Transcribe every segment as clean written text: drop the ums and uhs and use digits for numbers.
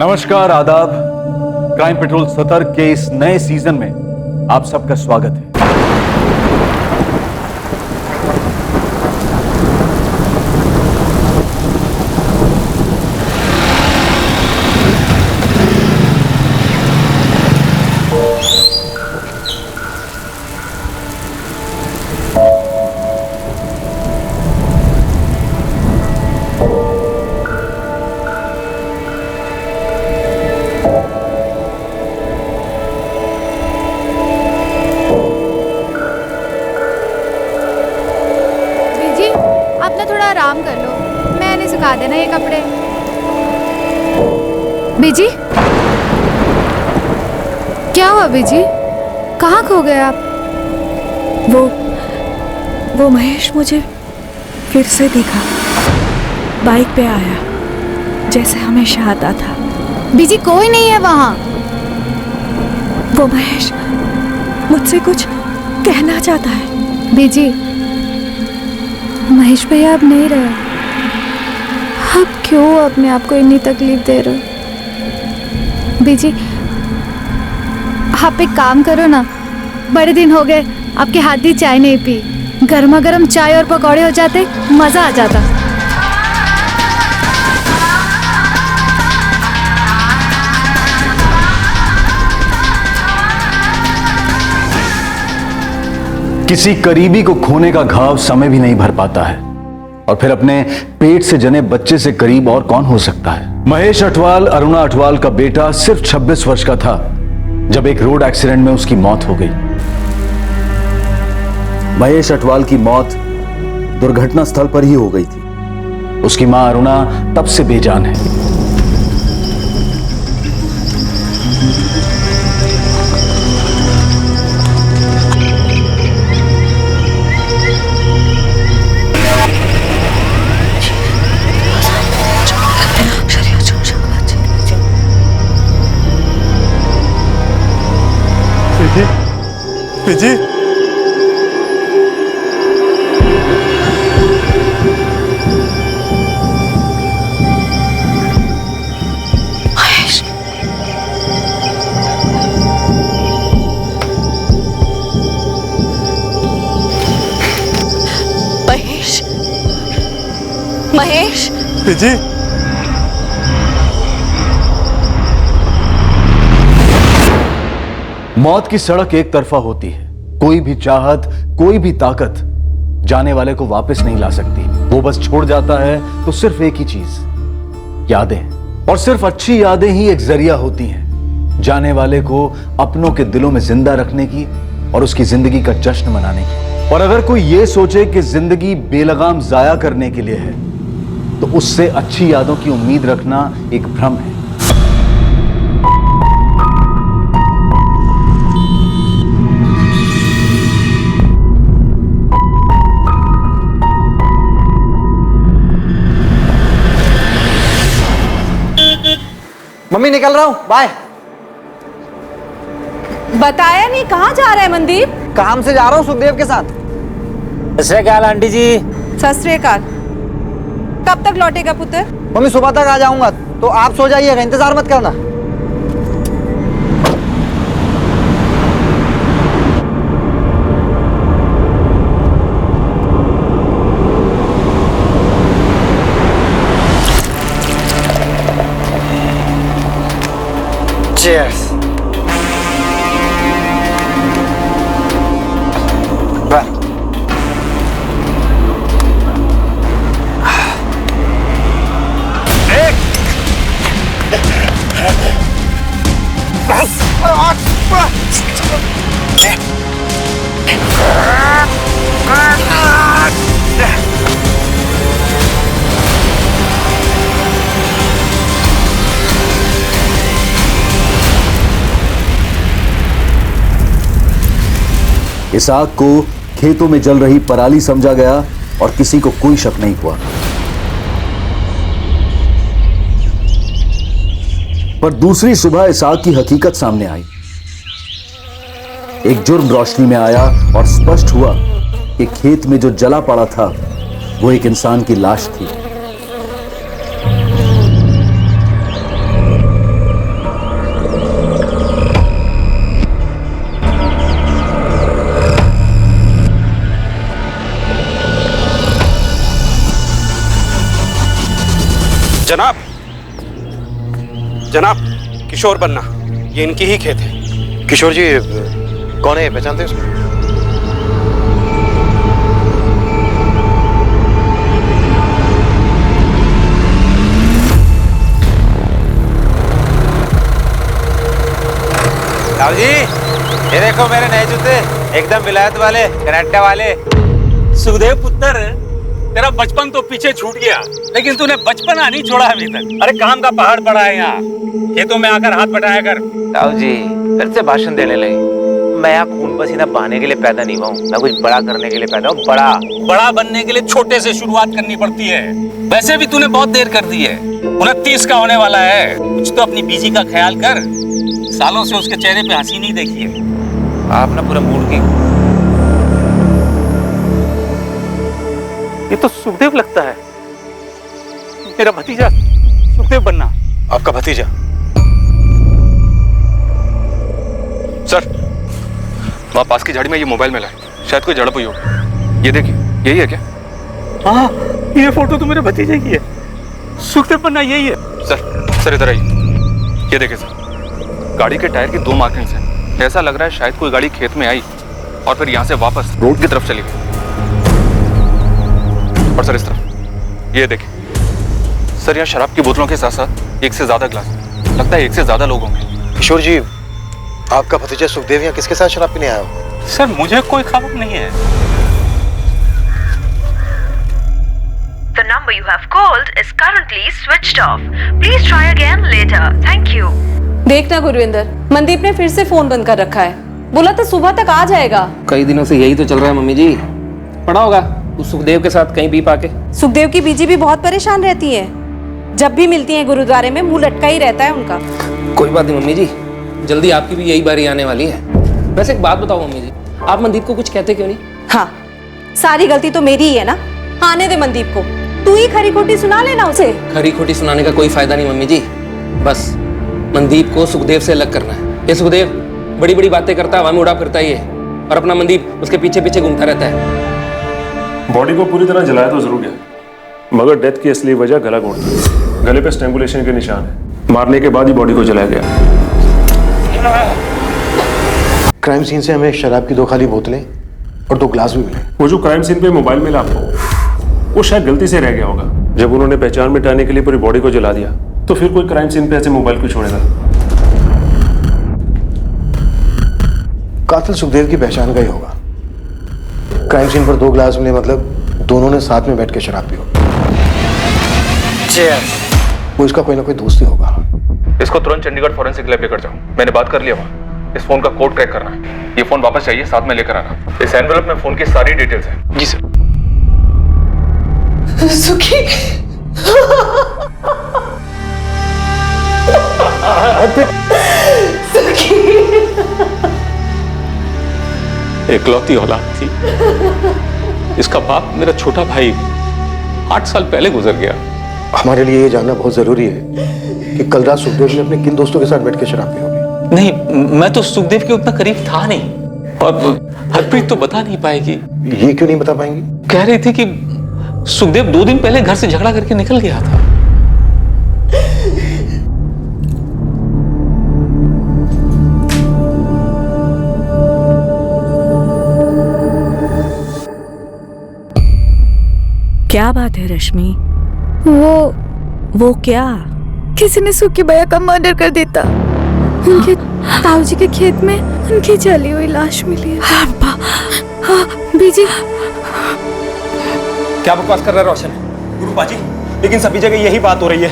नमस्कार, आदाब। Crime petrol सतर्क के इस नए सीजन में आप सबका स्वागत है। आराम कर लो, मैंने सुखा देना ये कपड़े। बीजी, क्या हुआ बीजी? कहाँ खो गए आप? वो महेश मुझे फिर से दिखा, बाइक पे आया जैसे हमेशा आता था। बीजी, कोई नहीं है वहाँ। वो महेश मुझसे कुछ कहना चाहता है। बीजी, महेश भैया अब नहीं रहे। आप क्यों अपने आप को इतनी तकलीफ दे रहे हो? बीजी, आप एक काम करो ना, बड़े दिन हो गए आपके हाथ की चाय नहीं पी। गर्मा गर्म चाय और पकौड़े हो जाते, मजा आ जाता। किसी करीबी को खोने का घाव समय भी नहीं भर पाता है, और फिर अपने पेट से जने बच्चे से करीब और कौन हो सकता है। महेश अठवाल अरुणा अठवाल का बेटा सिर्फ 26 वर्ष का था जब एक रोड एक्सीडेंट में उसकी मौत हो गई। महेश अठवाल की मौत दुर्घटना स्थल पर ही हो गई थी। उसकी मां अरुणा तब से बेजान है। पिजी, महेश, महेश, महेश, पिजी, मौत की सड़क एक तरफा होती है। कोई भी चाहत, कोई भी ताकत जाने वाले को वापस नहीं ला सकती। वो बस छोड़ जाता है तो सिर्फ एक ही चीज, यादें। और सिर्फ अच्छी यादें ही एक जरिया होती हैं जाने वाले को अपनों के दिलों में जिंदा रखने की और उसकी जिंदगी का जश्न मनाने की। और अगर कोई ये सोचे कि जिंदगी बेलगाम जाया करने के लिए है, तो उससे अच्छी यादों की उम्मीद रखना एक भ्रम है। मम्मी, निकल रहा हूँ, बाय। बताया नहीं कहाँ जा रहा है मनदीप? काम से जा रहा हूँ सुखदेव के साथ। सत श्री अकाल आंटी जी। सत श्री अकाल। कब तक लौटेगा पुत्र? मम्मी, सुबह तक आ जाऊंगा, तो आप सो जाइएगा, इंतजार मत करना। Cheers. Bye. इस आग को खेतों में जल रही पराली समझा गया और किसी को कोई शक नहीं हुआ। पर दूसरी सुबह इस आग की हकीकत सामने आई। एक जुर्म रोशनी में आया और स्पष्ट हुआ कि खेत में जो जला पड़ा था वो एक इंसान की लाश थी। जनाब, किशोर बन्ना, ये इनकी ही खेत है। किशोर जी कौन है, पहचानते हैं उसको? राव जी, ये देखो मेरे नए जूते, एकदम विलायत वाले, कनाडा वाले। सुखदेव पुत्र, तेरा बचपन तो पीछे छूट गया, लेकिन तूने बचपना नहीं छोड़ा अभी तक। अरे काम का पहाड़ पड़ा है यहाँ, खेतों में आकर हाथ बटाया कर। राव जी फिर से भाषण देने लगे। मैं यहाँ खून पसीना बहाने के लिए पैदा नहीं हुआ हूँ, मैं कुछ बड़ा करने के लिए पैदा हूँ। बड़ा बनने के लिए छोटे से शुरुआत करनी पड़ती है। वैसे भी तूने बहुत देर कर दी है, 29 का होने वाला है। कुछ तो अपनी बीजी का ख्याल कर, सालों से उसके चेहरे पे हंसी नहीं देखी है। आप ना पूरा मूड की। ये तो सुखदेव लगता है, मेरा भतीजा सुखदेव बन्ना। आपका भतीजा? सर, वहाँ पास की झाड़ी में ये मोबाइल मिला है, शायद कोई झड़प हुई हो। ये देखिए, यही है क्या? हाँ, ये फोटो तो मेरे भतीजे की है, सुखदेव बन्ना यही है। सर इधर आइए। ये देखिए सर, गाड़ी के टायर की 2 मार्किंग्स हैं। ऐसा लग रहा है शायद कोई गाड़ी खेत में आई और फिर यहाँ से वापस रोड की तरफ चली गई। और सर इस तरफ ये देखिए सर, यहाँ शराब की बोतलों के साथ साथ 1 से ज्यादा ग्लास, लगता है 1 से ज्यादा लोग होंगे। किशोर जी, आपका भतीजा सुखदेव यहाँ किसके साथ शराब पीने आया हो? सर मुझे कोई खबर नहीं है। The number you have called is currently switched off. Please try again later. Thank you. देखना गुरविंदर, मनदीप ने फिर से फोन बंद कर रखा है। बोला था सुबह तक आ जाएगा। कई दिनों से यही तो चल रहा है मम्मी जी। पड़ा होगा उस सुखदेव के साथ कहीं भी पाके। सुखदेव की बीजी भी बहुत परेशान रहती है, जब भी मिलती है गुरुद्वारे में मुंह लटका ही रहता है उनका। कोई बात नहीं मम्मी जी, जल्दी आपकी भी यही बारी आने वाली है। वैसे एक बात बताओ मम्मी जी, आप मनदीप को कुछ कहते क्यों नहीं? हाँ, सारी गलती तो मेरी ही है ना। आने दे मनदीप को, तू ही खरी खोटी सुना लेना उसे। खरी खोटी सुनाने का कोई फायदा नहीं मम्मी जी, बस मनदीप को सुखदेव से अलग करना है। ये सुखदेव बड़ी बड़ी बातें करता है, हवा में उड़ाव करता ही है, और अपना मनदीप उसके पीछे पीछे घूमता रहता है। बॉडी को पूरी तरह जलाया तो जरूर गया, मगर डेथ की असली वजह गला घोटना। गले पे स्ट्रैंगुलेशन के निशान है, मारने के बाद ही बॉडी को जलाया गया। क्राइम सीन से हमें शराब की 2 खाली बोतलें और 2 ग्लास भी मिले। वो जो क्राइम सीन पे मोबाइल मिला आपको, वो शायद गलती से रह गया होगा। जब उन्होंने पहचान मिटाने के लिए पूरी बॉडी को जला दिया, तो फिर कोई क्राइम सीन पे ऐसे मोबाइल क्यों छोड़ेगा? कातिल सुखदेव की पहचान का ही होगा। क्राइम सीन पर 2 ग्लास मिले, मतलब दोनों ने साथ में बैठ के शराब पी होगी। वो इसका कोई ना कोई दोस्त ही होगा। इसको तुरंत चंडीगढ़ फॉरेंसिक लैब लेकर जाओ, मैंने बात कर लिया वहाँ। इस फोन का कोड क्रैक करना है, ये फोन वापस चाहिए, साथ में लेकर आना। इस एनवेलप में फोन की सारी डिटेल्स हैं। जी सर। सुखी एकलौती औलाद थी, इसका बाप मेरा छोटा भाई 8 साल पहले गुजर गया। हमारे लिए ये जानना बहुत जरूरी है कि कल रात सुखदेव ने अपने किन दोस्तों के साथ बैठ के शराब पी होगी। नहीं, मैं तो सुखदेव के उतना करीब था नहीं, और हरप्रीत तो बता नहीं पाएगी। ये क्यों नहीं बता पाएंगी? कह रही थी कि सुखदेव 2 दिन पहले घर से झगड़ा करके निकल गया था। क्या बात है रश्मि? वो क्या? किसी ने सुखी भैया का मर्डर कर देता। उनके ताऊजी के खेत में उनकी जली हुई लाश मिली है। हाँ, बीजी। क्या बकवास कर रहा है रोशन? गुरु बाजी, लेकिन सभी जगह यही बात हो रही है।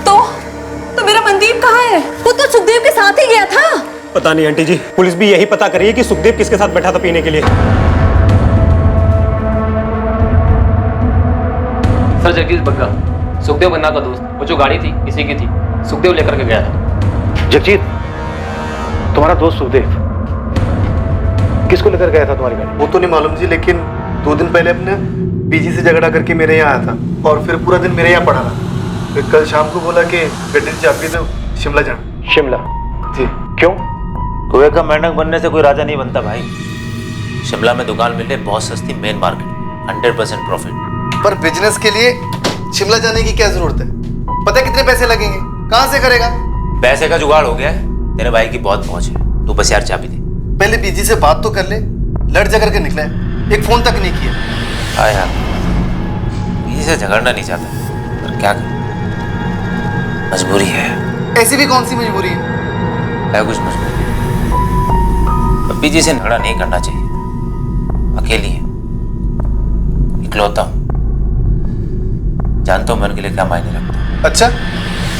तो मेरा मनदीप कहाँ है? वो तो सुखदेव के साथ ही गया था। पता नहीं आंटी जी, पुलिस भी यही पता कर रही है कि सुखदेव किसके साथ बैठा था पीने के लिए। सर जगदीश बग्गा, सुखदेव बन्ना का दोस्त, वो जो गाड़ी थी इसी की थी, सुखदेव लेकर के गया था। जगजीत, तुम्हारा दोस्त सुखदेव किसको लेकर गया था तुम्हारी गाड़ी? वो तो नहीं मालूम जी, लेकिन 2 दिन पहले अपने बीजी से झगड़ा करके मेरे यहाँ आया था और फिर पूरा दिन मेरे यहाँ पड़ा रहा। फिर कल शाम को बोला कि गड्डी से चाबी दो, शिमला जाना। शिमला? जी। क्यों? कुएं का मेंढक बनने से कोई राजा नहीं बनता भाई। शिमला में दुकान मिले बहुत सस्ती, मेन मार्केट, 100% प्रॉफिट। पर बिजनेस के लिए शिमला जाने की क्या जरूरत है? पता है कितने पैसे लगेंगे? कहाँ से करेगा? पैसे का जुगाड़ हो गया है, तेरे भाई की बहुत पहुंच है, तू बस यार चाबी दे। पहले बीजी से बात तो कर ले, लड़ झगड़ के निकला है, एक फोन तक नहीं किया। हाँ यार, बीजी से झगड़ना नहीं चाहता, पर क्या कर, मजबूरी है। ऐसी भी कौन सी मजबूरी है? कुछ मजबूरी, बीजी से झगड़ा नहीं करना चाहिए। अकेली है, इकलौता हूं, जानता हूं मैं उनके लिए क्या मायने रखता हूं। अच्छा,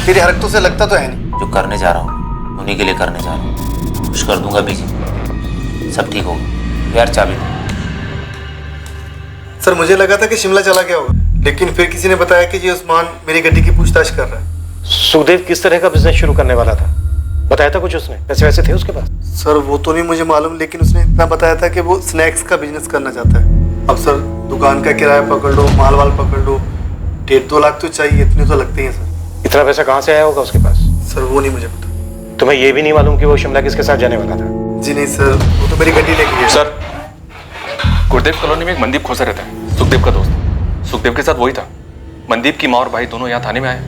तेरी हरकतों से लगता तो है नहीं। जो करने जा रहा हूं उन्हीं के लिए करने जा रहा हूं, कुछ कर दूंगा बीजी, सब ठीक होगा। यार चाबी दे। सर मुझे लगा था कि शिमला चला गया होगा, लेकिन फिर किसी ने बताया कि ये उस्मान मेरी गड्डी की पूछताछ कर रहा है। सुखदेव किस तरह का बिजनेस शुरू करने वाला था, बताया था कुछ उसने? पैसे वैसे थे उसके पास? सर वो तो नहीं मुझे मालूम, लेकिन उसने इतना बताया था कि वो स्नैक्स का बिजनेस करना चाहता है। अब सर दुकान का किराया पकड़ लो, माल वाल पकड़ लो, 1.5-2 लाख तो चाहिए, इतने तो लगते ही हैं सर। इतना पैसा कहाँ से आया होगा उसके पास? सर वो नहीं मुझे पता। तुम्हें ये भी नहीं मालूम कि वो शिमला किसके साथ जाने वाला था? जी नहीं सर, वो तो मेरी गड्डी लेके गया। सर, गुरुदेव कॉलोनी में एक मनदीप खोसा रहता है, सुखदेव का दोस्त। सुखदेव के साथ वही था। मनदीप की माँ और भाई दोनों यहाँ थाने में आए।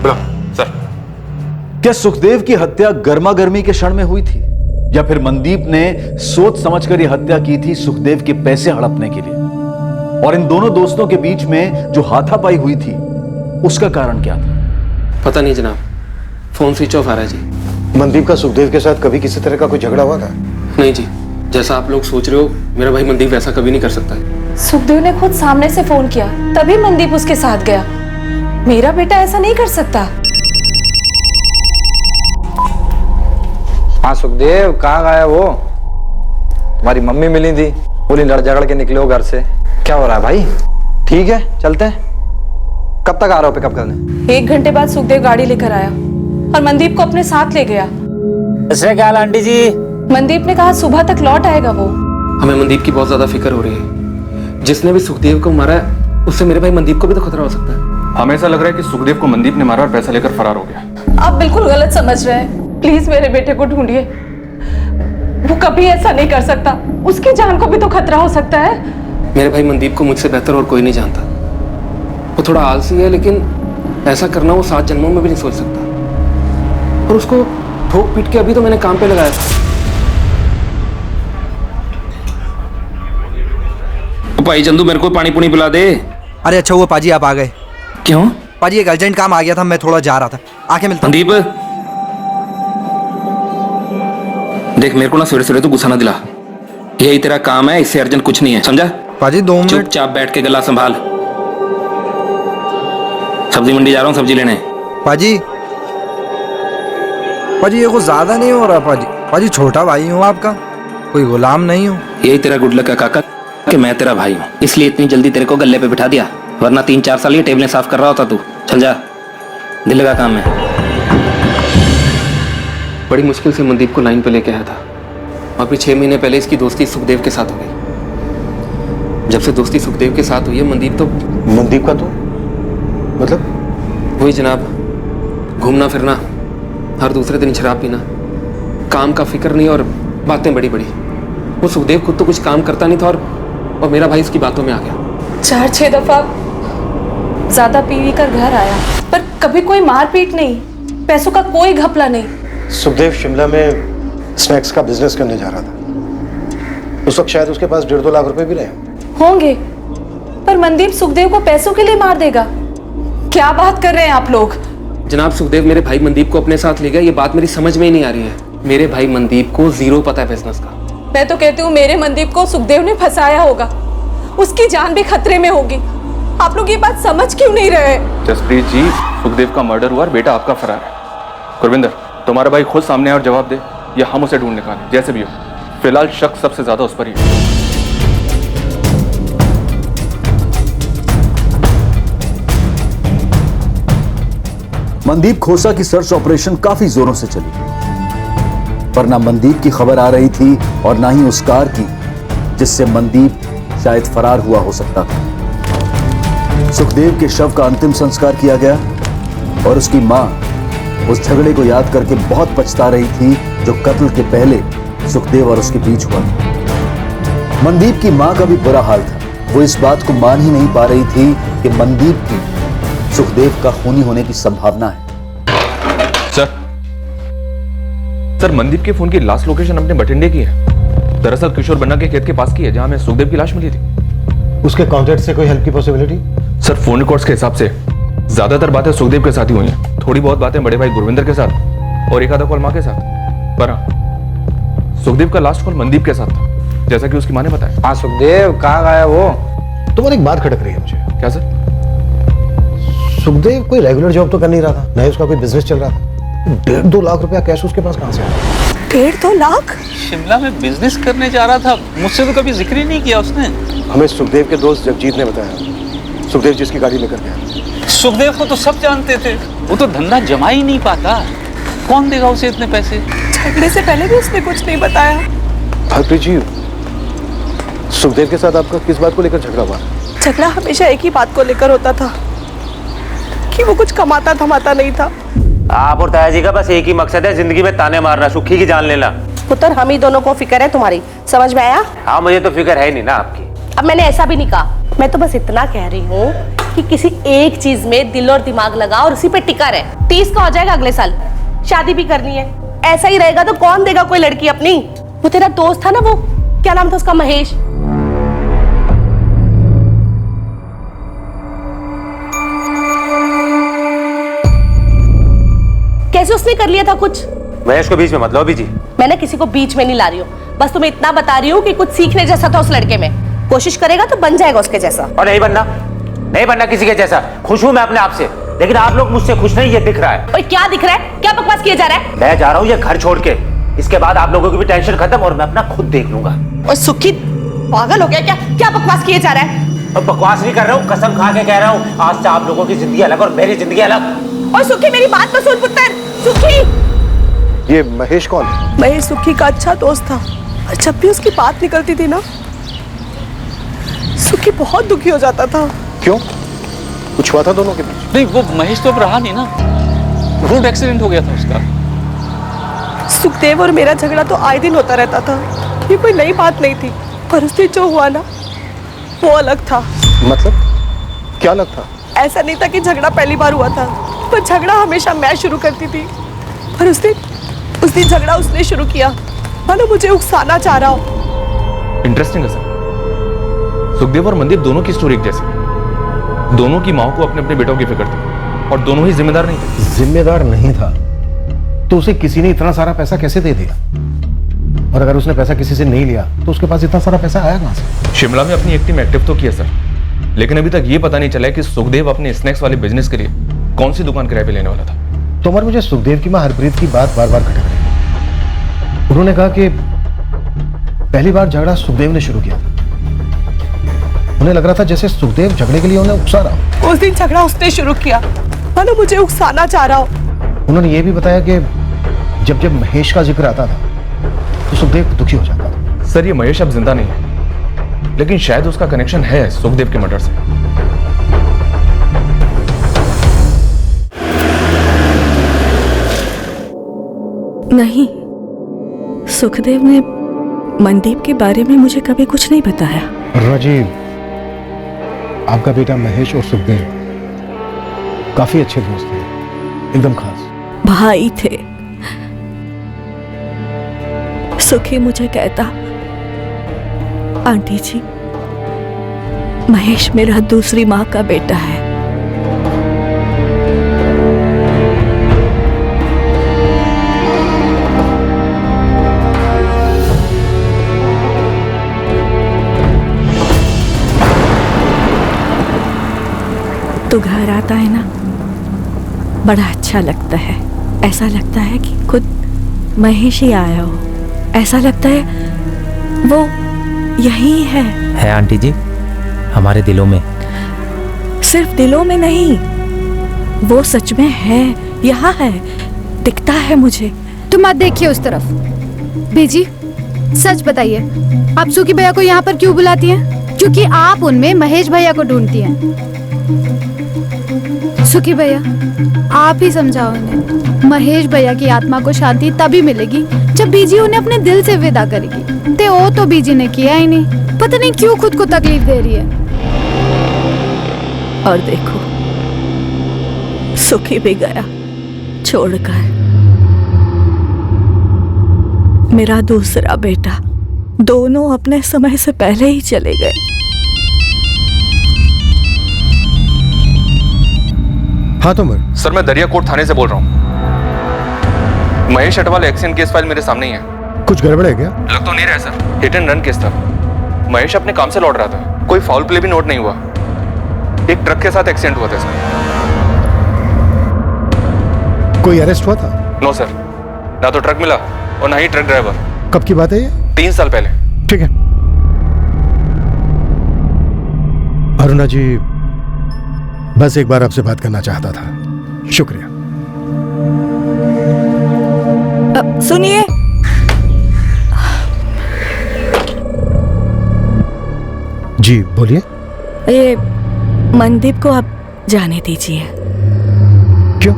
बुला। सर, क्या सुखदेव की हत्या गर्मा गर्मी के क्षण में हुई थी, या फिर मनदीप ने सोच समझकर यह हत्या की थी सुखदेव के पैसे हड़पने के लिए? और इन दोनों दोस्तों के बीच में जो हाथापाई हुई थी, उसका कारण क्या था? पता नहीं जनाब, फोन स्विच ऑफ आ रहा है जी। मनदीप का सुखदेव के साथ कभी किसी तरह का कोई झगड़ा हुआ था? नहीं जी, जैसा आप लोग सोच रहे हो, मेरा भाई मनदीप वैसा कभी नहीं कर सकता है। सुखदेव ने खुद सामने से फोन किया, तभी मनदीप उसके साथ गया। मेरा बेटा ऐसा नहीं कर सकता। हाँ सुखदेव, कहाँ गया वो? तुम्हारी मम्मी मिली थी, बोली लड़ झगड़ के निकले हो घर से। क्या हो रहा है भाई? ठीक है, चलते हैं। कब तक आ रहे हो पिकअप करने? 1 घंटे बाद सुखदेव गाड़ी लेकर आया और मनदीप को अपने साथ ले गया। क्या आंटी जी? मनदीप ने कहा सुबह तक लौट आएगा वो। हमें मनदीप की बहुत ज्यादा फिक्र हो रही है। जिसने भी सुखदेव को मारा है, उससे मेरे भाई मनदीप को भी तो खतरा हो सकता है। हमें ऐसा लग रहा है कि सुखदेव को मनदीप ने मारा और पैसा लेकर फरार हो गया। आप बिल्कुल गलत समझ रहे हैं। प्लीज मेरे बेटे को ढूंढिए, वो कभी ऐसा नहीं कर सकता। उसकी जान को भी तो खतरा हो सकता है। मेरे भाई मनदीप को मुझसे बेहतर और कोई नहीं जानता। वो थोड़ा आलसी है, लेकिन ऐसा करना वो 7 जन्मों में भी नहीं सोच सकता। और उसको ठोक पीट के अभी तो मैंने काम पे लगाया था। भाई चंदू, मेरे को पानी पुनी पिला दे। अरे अच्छा हुआ पाजी आप आ गए। क्यों? पाजी एक अर्जेंट काम आ गया था, मैं थोड़ा जा रहा था, आके मिलता हूं। मनदीप देख, मेरे को ना सवेरे सवेरे तो गुस्सा ना दिला। यही तेरा काम है, इससे अर्जेंट कुछ नहीं है, समझा? पाजी 2 मिनट चुपचाप बैठ के गला संभाल। सब्जी मंडी जा रहा हूँ सब्जी लेने। पाजी पाजी ये कुछ ज्यादा नहीं हो रहा पाजी? पाजी छोटा भाई हूँ आपका, कोई गुलाम नहीं हूँ। यही तेरा गुड लक है काका कि मैं तेरा भाई हूँ, इसलिए इतनी जल्दी तेरे को गले पे बिठा दिया, वरना 3-4 साल ये टेबलें साफ कर रहा होता तू। चल जा, दिल का काम है। बड़ी मुश्किल से मनदीप को लाइन पे लेके आया था, और फिर 6 महीने पहले इसकी दोस्ती सुखदेव के साथ हो गई। जब से दोस्ती सुखदेव के साथ हुई है, मनदीप तो... मनदीप का तो मतलब? वही जनाब, घूमना फिरना, हर दूसरे दिन शराब पीना, काम का फिक्र नहीं और बातें बड़ी बड़ी। वो सुखदेव खुद तो कुछ काम करता नहीं था, और मेरा भाई इसकी बातों में आ गया। 4-6 दफा ज्यादा पी कर घर आया, पर कभी कोई मारपीट नहीं, पैसों का कोई घपला नहीं। सुखदेव शिमला में स्नैक्स का बिजनेस करने जा रहा था। उस वक्त शायद उसके पास 1.5-2 लाख रुपए भी रहे होंगे, पर मनदीप सुखदेव को पैसों के लिए मार देगा? क्या बात कर रहे हैं आप लोग? जनाब, सुखदेव मेरे भाई मनदीप को अपने साथ ले गया, ये बात मेरी समझ में ही नहीं आ रही है। मेरे भाई मनदीप को 0 पता है बिजनेस का। मैं तो कहती हूँ मेरे मनदीप को सुखदेव ने फंसाया होगा, उसकी जान भी खतरे में होगी। आप लोग ये बात समझ क्यों नहीं रहे? जसप्रीत जी, सुखदेव का मर्डर हुआ और बेटा आपका फरार है। गुरविंदर, तुम्हारा भाई खुद सामने आए और जवाब दे, या हम उसे ढूंढ निकालें, जैसे भी हो। फिलहाल शक सबसे ज्यादा उस पर ही है। मनदीप खोसा की सर्च ऑपरेशन काफी जोरों से चली, पर ना मनदीप की खबर आ रही थी और ना ही उस कार की जिससे मनदीप शायद फरार हुआ हो सकता था। सुखदेव के शव का अंतिम संस्कार किया गया और उसकी मां उस झगड़े को याद करके बहुत पछता रही थी जो कत्ल के पहले सुखदेव और उसके बीच हुआ। मनदीप की मां का भी बुरा हाल था, वो इस बात को मान ही नहीं पा रही थी कि मनदीप की सुखदेव का खूनी होने की संभावना है। सर, सर मनदीप के फोन की लास्ट लोकेशन हमने बठिंडे की है। दरअसल किशोर बन्ना के खेत के पास की है जहां हमें सुखदेव की लाश मिली थी। उसके कॉन्टैक्ट से कोई हेल्प की पॉसिबिलिटी? सर फोन रिकॉर्ड्स के हिसाब से ज्यादातर बातें सुखदेव के साथ ही हुई हैं। थोड़ी बहुत बातें बड़े भाई गुरविंदर के साथ और एक आधा कॉल माँ के साथ। पर हाँ, सुखदेव का लास्ट कॉल मनदीप के साथ था, जैसा कि उसकी माँ ने बताया। हाँ, सुखदेव कहाँ गया वो? तुम्हारी एक बात खटक रही है मुझे। क्या सर? सुखदेव कोई रेगुलर जॉब तो कर नहीं रहा था, ना ही उसका कोई बिजनेस चल रहा था। 1.5-2 लाख रुपया कैश उसके पास कहाँ से आया? 1.5-2 लाख? शिमला में बिजनेस करने जा रहा था, मुझसे तो कभी जिक्र ही नहीं किया उसने। हमें सुखदेव के दोस्त जगजीत ने बताया, सुखदेव जिसकी गाड़ी लेकर गया। सुखदेव को तो सब जानते थे, वो तो धंधा जमा ही नहीं पाता, कौन देगा उसे इतने पैसे? झगड़े से पहले भी उसने कुछ नहीं बताया। हरप्रीत जी, सुखदेव के साथ आपका किस बात को लेकर झगड़ा हुआ? झगड़ा हमेशा एक ही बात को लेकर होता था कि वो कुछ कमाता धमाता नहीं था। आप और ताया जी का बस एक ही मकसद है, जिंदगी में ताने मारना, सुखी की जान लेना। पुत्र, हम ही दोनों को फिक्र है तुम्हारी, समझ में आया? हाँ, मुझे तो फिक्र है नहीं ना आपकी। अब मैंने ऐसा भी नहीं कहा, मैं तो बस इतना कह रही हूँ कि किसी एक चीज में दिल और दिमाग लगा और उसी पे टिका रहे। 30 का हो जाएगा अगले साल, शादी भी करनी है। ऐसा ही रहेगा तो कौन देगा कोई लड़की अपनी? वो तेरा दोस्त था ना, वो क्या नाम था उसका, महेश। कैसे उसने कर लिया था कुछ? महेश को बीच में मत लो अभी जी। मैंने किसी को बीच में नहीं ला रही हूँ, बस तुम्हें इतना बता रही हूँ कि कुछ सीखने जैसा था उस लड़के में। कोशिश करेगा तो बन जाएगा उसके जैसा। और नहीं बनना किसी के जैसा। खुश हूं मैं अपने आप से, लेकिन आप लोग मुझसे खुश नहीं, ये दिख रहा है। ओए, क्या दिख रहा है? क्या बकवास किया जा रहा है? मैं जा रहा हूँ ये घर छोड़ के, इसके बाद आप लोगों की भी टेंशन खत्म और मैं अपना खुद देख लूंगा। और सुखी पागल हो गया क्या? क्या बकवास किए जा रहा है? और बकवास नहीं कर रहा हूँ, कसम खा के कह रहा हूँ, आज से आप लोगों की जिंदगी अलग और मेरी जिंदगी अलग। और सुखी मेरी बात तो सुन पुत्र, सुखी। ये महेश कौन है? महेश सुखी का अच्छा दोस्त था, जब भी उसकी बात निकलती थी ना, सुखी बहुत दुखी हो जाता था। क्यों? कुछ हुआ था दोनों के बीच? नहीं, वो महेश तो अब रहा नहीं ना, रोड एक्सीडेंट हो गया था उसका। सुखदेव और मेरा झगड़ा तो आए दिन होता रहता था, ये कोई नई बात नहीं थी। पर उस दिन जो हुआ ना, वो अलग था। मतलब क्या अलग था? ऐसा नहीं था कि झगड़ा पहली बार हुआ था, पर झगड़ा हमेशा मैं शुरू करती थी। पर उस दिन झगड़ा उसने शुरू किया, मानो मुझे उकसाना चाह रहा हो। इंटरेस्टिंग है सर। सुखदेव और मनदीप दोनों की स्टोरी एक जैसी। दोनों की माँ को अपने अपने बेटों की फिक्र थी और दोनों ही जिम्मेदार नहीं थे। जिम्मेदार नहीं था तो उसे किसी ने इतना सारा पैसा कैसे दे दिया? और अगर उसने पैसा किसी से नहीं लिया तो उसके पास इतना सारा पैसा आया कहां से? शिमला में अपनी एक टीम एक्टिव तो किया सर, लेकिन अभी तक ये पता नहीं चला कि सुखदेव अपने स्नैक्स वाले बिजनेस के लिए कौन सी दुकान किराए पे लेने वाला था। तो उमर, मुझे सुखदेव की माँ हरप्रीत की बात बार बार खटक रही है। उन्होंने कहा कि पहली बार झगड़ा सुखदेव ने शुरू किया था। उन्हें लग रहा था जैसे सुखदेव झगड़े के लिए उन्हें उकसा रहा हो। उस दिन झगड़ा उसने शुरू किया, मानो मुझे उकसाना चाह रहा हो। उन्होंने ये भी बताया कि जब महेश का जिक्र आता था तो सुखदेव दुखी हो जाता था। सर, ये महेश अब जिंदा नहीं है, लेकिन शायद उसका कनेक्शन है सुखदेव के मर्डर से। नहीं, सुखदेव ने मनदीप के बारे में मुझे कभी कुछ नहीं बताया। राजीव, आपका बेटा महेश और सुखदेव काफी अच्छे दोस्त थे, एकदम खास भाई थे। सुखी मुझे कहता, आंटी जी, महेश मेरा दूसरी माँ का बेटा है। तो घर आता है ना, बड़ा अच्छा लगता है। ऐसा लगता है कि खुद महेश ही आया हो। ऐसा लगता है वो यही है आंटी जी, हमारे दिलों में। सिर्फ दिलों में नहीं, वो सच में है, यहाँ है, दिखता है मुझे। तुम मत देखिए उस तरफ। बेजी, सच बताइए, आप सुखी भैया को यहाँ पर क्यों बुलाती हैं? क्योंकि आप उनमें महेश भैया को ढूंढती हैं। सुखी भैया, आप ही समझाओ इन्हें। महेश भैया की आत्मा को शांति तभी मिलेगी जब बीजी उन्हें अपने दिल से विदा करेगी। ते वो तो बीजी ने किया ही नहीं, पता नहीं क्यों खुद को तकलीफ दे रही है। और देखो, सुखी भी गया छोड़कर। मेरा दूसरा बेटा, दोनों अपने समय से पहले ही चले गए। हाँ तोमर। सर मैं दरियाकोट थाने से बोल रहा हूँ। Mahesh Atwal accident case file मेरे सामने ही है। कुछ गड़बड़ है क्या? लग तो नहीं रहा है sir, hit and run case था। महेश अपने काम से लौट रहा था, कोई फाउल प्ले भी नोट नहीं हुआ। एक ट्रक के साथ एक्सीडेंट हुआ था सर। कोई अरेस्ट हुआ था? नो सर, ना तो ट्रक मिला और ना ही ट्रक ड्राइवर। कब की बात है ये? 3 साल पहले। ठीक है अरुणा जी, बस एक बार आपसे बात करना चाहता था। शुक्रिया। सुनिए, जी बोलिए। ये मनदीप को आप जाने दीजिए। क्यों?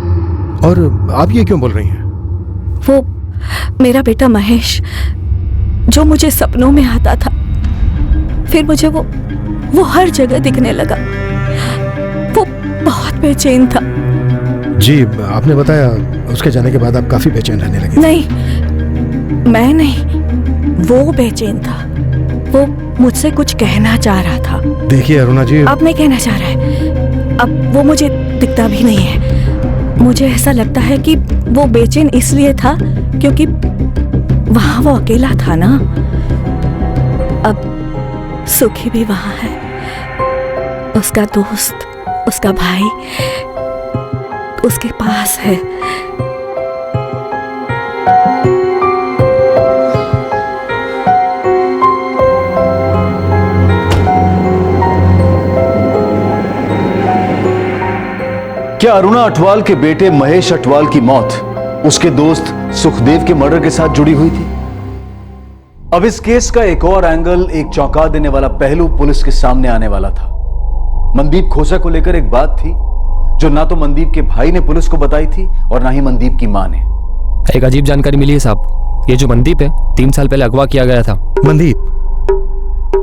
और आप ये क्यों बोल रही हैं? वो मेरा बेटा महेश जो मुझे सपनों में आता था, फिर मुझे वो हर जगह दिखने लगा। वो बहुत बेचैन था। जी आपने बताया उसके जाने के बाद आप काफी बेचैन रहने लगे। नहीं, मैं नहीं, वो बेचैन था। वो मुझसे कुछ कहना चाह रहा था। देखिए अरुणा जी, अब नहीं कहना चाह रहा है। अब वो मुझे दिखता भी नहीं है। मुझे ऐसा लगता है कि वो बेचैन इसलिए था क्योंकि वहां वो अकेला था ना। अब सुखी भी वहां है, उसका दोस्त, उसका भाई उसके पास है। क्या अरुणा अटवाल के बेटे महेश अटवाल की मौत उसके दोस्त सुखदेव के मर्डर के साथ जुड़ी हुई थी? अब इस केस का एक और एंगल, एक चौंका देने वाला पहलू पुलिस के सामने आने वाला था। मनदीप खोसा को लेकर एक बात थी जो ना तो मनदीप के भाई ने पुलिस को बताई थी और ना ही मनदीप की मां ने। एक अजीब जानकारी मिली है साहब। ये जो मनदीप है 3 साल पहले अगवा किया गया था। मनदीप?